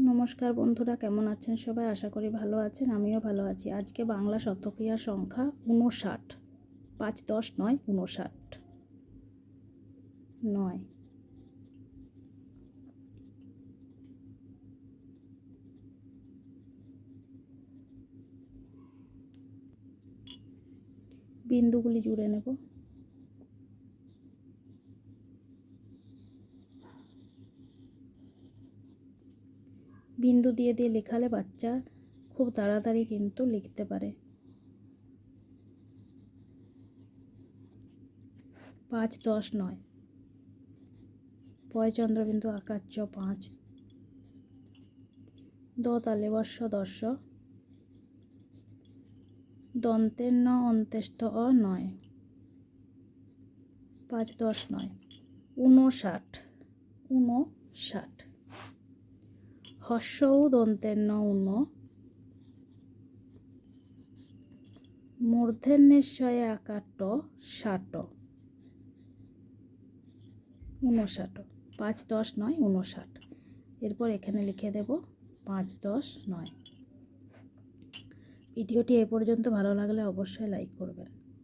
নমস্কার বন্ধুরা, কেমন আছেন সবাই? আশা করি ভালো আছেন, আমিও ভালো আছি। আজকে বাংলা শতক্রিয়ার সংখ্যা ৫৯। ৫ ১০ ৯ ৫৯ ৯। বিন্দুগুলি জুড়ে নেব। বিন্দু দিয়ে দিয়ে লেখালে বাচ্চা খুব তাড়াতাড়ি কিন্তু লিখতে পারে। ৫ ১০ ৯। পয় চন্দ্রবিন্দু আকার ৫। দ তালে বর্ষ দর্শ। দন্তের ন অন্ত্যেষ্ঠ অ ৯। ৫ ১০ ৯ ৫৯। ৫৯। হর্ষ উ দন্তের ন উন। মূর্ধন্যেশ্বয়ে আকার ট ৬০। ৫৯। ৫ ১০ ৯ ৫৯। এরপর এখানে লিখে দেব ৫ ১০ ৯। ভিডিওটি এ পর্যন্ত ভালো লাগলে অবশ্যই লাইক করবেন।